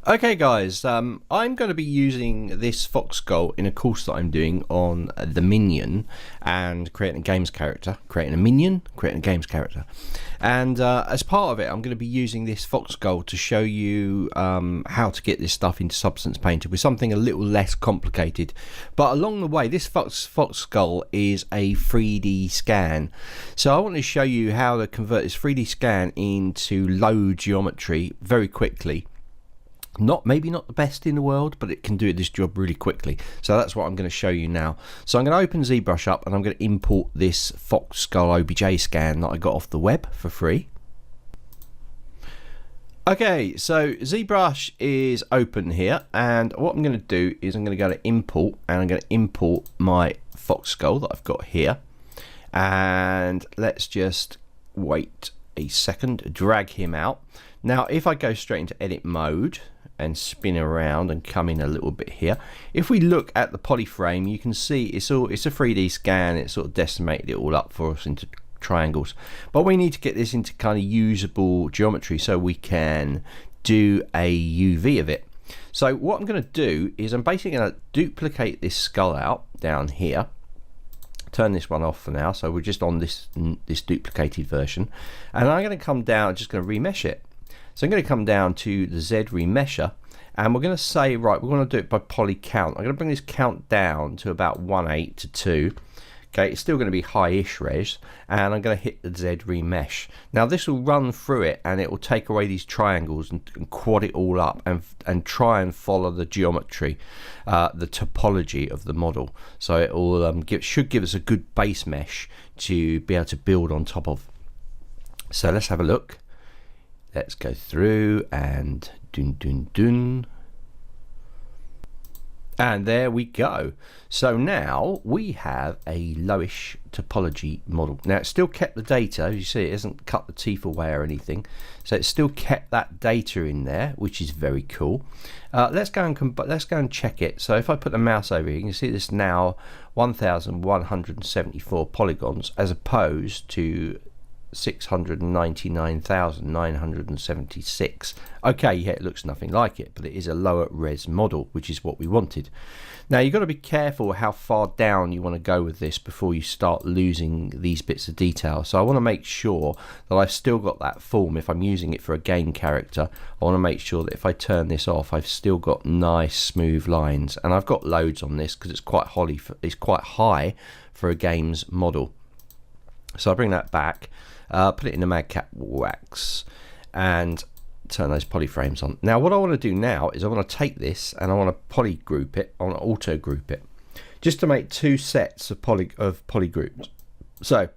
Okay guys, I'm going to be using this fox skull in a course that I'm doing on the minion and creating a games character, creating a minion, creating a games character. And as part of it, I'm going to be using this fox skull to show you how to get this stuff into Substance Painter with something a little less complicated. But along the way, this fox skull is a 3D scan. So I want to show you how to convert this 3D scan into low geometry very quickly. Maybe not the best in the world, but it can do this job really quickly. So that's what I'm going to show you now. So I'm going to open ZBrush up and I'm going to import this fox skull OBJ scan that I got off the web for free. Okay, so ZBrush is open here, and what I'm going to do is I'm going to go to import, and I'm going to import my fox skull that I've got here. And let's just wait a second, drag him out. Now if I go straight into edit mode and spin around and come in a little bit here, if we look at the polyframe, you can see it's a 3D scan. It sort of decimated it all up for us into triangles, but we need to get this into kind of usable geometry so we can do a UV of it. So what I'm going to do is I'm basically going to duplicate this skull out down here, turn this one off for now, so we're just on this duplicated version, and I'm going to come down, just going to remesh it. So I'm going to come down to the Z remesher, and we're going to say, right, we're going to do it by poly count. I'm going to bring this count down to about 1.8 to 2. Okay, it's still going to be high-ish res, and I'm going to hit the Z remesh. Now this will run through it, and it will take away these triangles and quad it all up and try and follow the geometry, the topology of the model. So it will should give us a good base mesh to be able to build on top of. So let's have a look. Let's go through and dun. And there we go. So now we have a lowish topology model. Now it's still kept the data, as you see, it hasn't cut the teeth away or anything. So it's still kept that data in there, which is very cool. Let's go and check it. So if I put the mouse over here, you can see this now 1,174 polygons as opposed to 699,976. Okay, yeah, it looks nothing like it, but it is a lower res model, which is what we wanted. Now you've got to be careful how far down you want to go with this before you start losing these bits of detail. So I want to make sure that I've still got that form. If I'm using it for a game character, I want to make sure that if I turn this off, I've still got nice smooth lines, and I've got loads on this because it's quite high for a games model. So I bring that back, put it in the Madcap wax, and turn those polyframes on. Now what I want to do now is I want to take this and I want to poly group it, I want to auto group it, just to make two sets of poly groups. So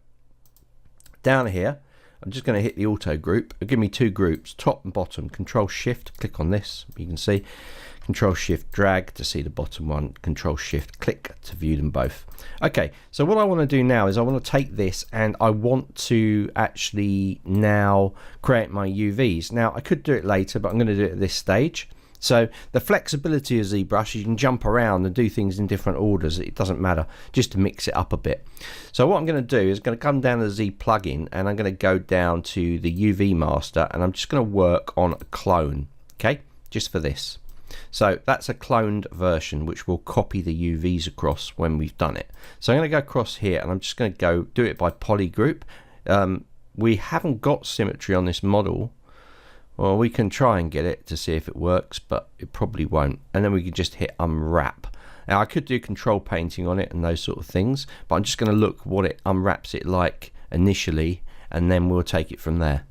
down here, I'm just going to hit the auto group. It'll give me two groups, top and bottom. Control Shift, click on this, you can see. Control Shift drag to see the bottom one, Control Shift click to view them both. Okay, so what I want to do now is I want to take this and I want to actually now create my UVs. Now I could do it later, but I'm going to do it at this stage. So the flexibility of ZBrush, you can jump around and do things in different orders. It doesn't matter, just to mix it up a bit. So what I'm going to do is going to come down to the Z plugin, and I'm going to go down to the UV master, and I'm just going to work on a clone. Okay, just for this. So that's a cloned version which will copy the UVs across when we've done it. So I'm going to go across here and I'm just going to go do it by poly group. We haven't got symmetry on this model. Well, we can try and get it to see if it works, but it probably won't. And then we can just hit unwrap. Now I could do control painting on it and those sort of things, but I'm just going to look what it unwraps it like initially, and then we'll take it from there.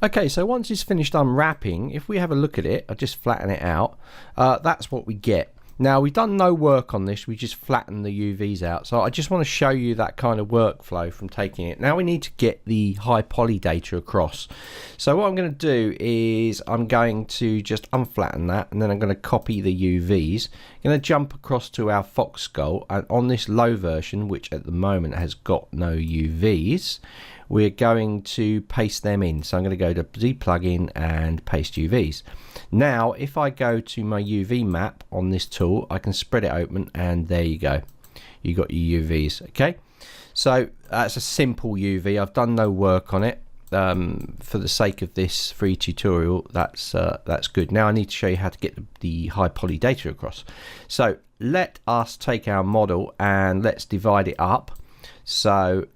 Okay, so once it's finished unwrapping, if we have a look at it, I just flatten it out, that's what we get. Now we've done no work on this, we just flatten the UVs out. So I just want to show you that kind of workflow from taking it. Now we need to get the high poly data across. So what I'm going to do is I'm going to just unflatten that, and then I'm going to copy the UVs. I'm going to jump across to our fox skull, and on this low version, which at the moment has got no UVs, we're going to paste them in. So I'm going to go to Z plugin and paste UVs. Now if I go to my UV map on this tool, I can spread it open, and there you go, you got your UVs. Okay, so that's a simple UV. I've done no work on it. for the sake of this free tutorial, that's good. Now I need to show you how to get the high poly data across. So let us take our model and let's divide it up. So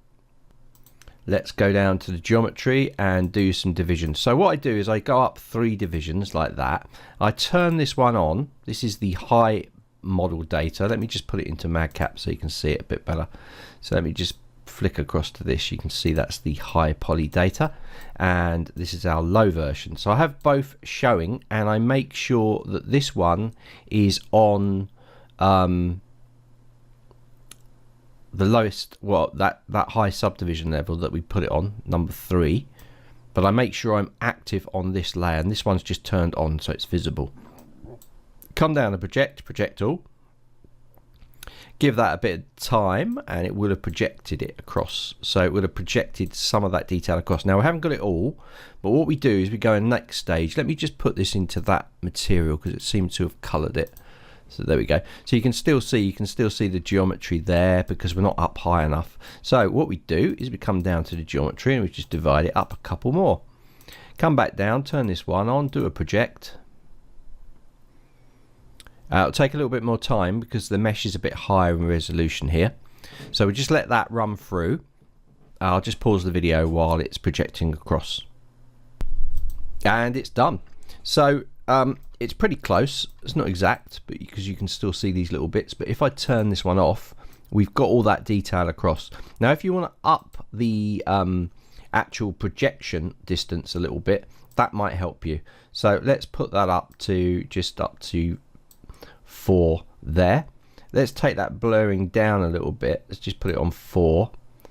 let's go down to the geometry and do some division. So what I do is I go up 3 divisions like that. I turn this one on. This is the high model data. Let me just put it into madcap so you can see it a bit better. So let me just flick across to this. You can see that's the high poly data, and this is our low version. So I have both showing, and I make sure that this one is on the lowest, well, that high subdivision level that we put it on, number 3, but I make sure I'm active on this layer, and this one's just turned on so it's visible. Come down to project all, give that a bit of time, and it would have projected it across. So it would have projected some of that detail across. Now we haven't got it all, but what we do is we go in next stage. Let me just put this into that material because it seems to have colored it. So there we go. So you can still see the geometry there because we're not up high enough. So what we do is we come down to the geometry and we just divide it up a couple more. Come back down, turn this one on, do a project. It'll take a little bit more time because the mesh is a bit higher in resolution here. So we just let that run through. I'll just pause the video while it's projecting across. And it's done. So it's pretty close. It's not exact, but because you can still see these little bits. But if I turn this one off, we've got all that detail across. Now if you want to up the actual projection distance a little bit, that might help you. So let's put that up to just up to 4 there. Let's take that blurring down a little bit. Let's just put it on 4.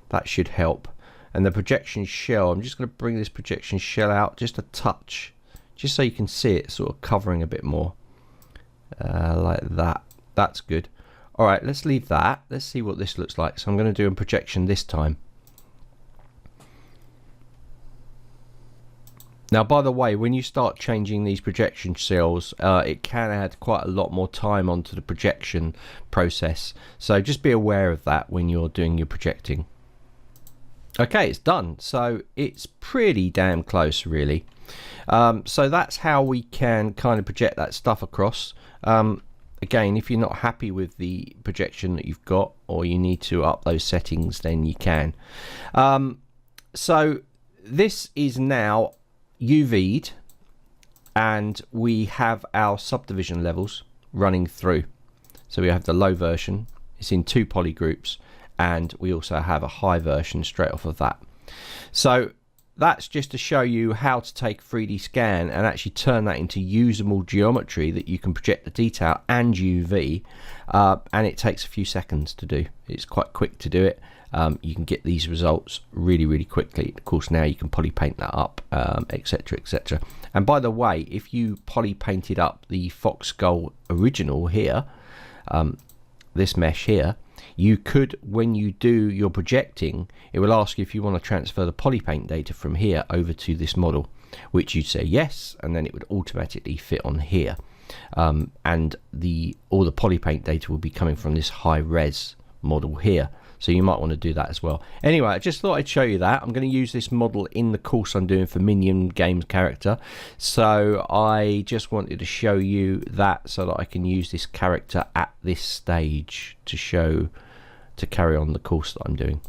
That should help. And the projection shell, I'm just going to bring this projection shell out just a touch, just so you can see it sort of covering a bit more, like that. That's good. All right, let's leave that. Let's see what this looks like. So I'm going to do a projection this time. Now, by the way, when you start changing these projection shells, it can add quite a lot more time onto the projection process. So just be aware of that when you're doing your projecting. Okay, it's done. So it's pretty damn close, really. So that's how we can kind of project that stuff across. Again, if you're not happy with the projection that you've got, or you need to up those settings, then you can. So this is now UV'd, and we have our subdivision levels running through. So we have the low version, it's in 2 poly groups, and we also have a high version straight off of that. So that's just to show you how to take a 3D scan and actually turn that into usable geometry that you can project the detail and UV, and it takes a few seconds to do. It's quite quick to do it. You can get these results really quickly. Of course, now you can poly paint that up, etc, etc. And by the way, if you poly painted up the Fox Skull original here, this mesh here, you could, when you do your projecting, it will ask you if you want to transfer the poly paint data from here over to this model, which you'd say yes, and then it would automatically fit on here. And all the poly paint data will be coming from this high res model here. So you might want to do that as well. Anyway, I just thought I'd show you that. I'm going to use this model in the course I'm doing for Minion Games character. So I just wanted to show you that so that I can use this character at this stage to carry on the course that I'm doing.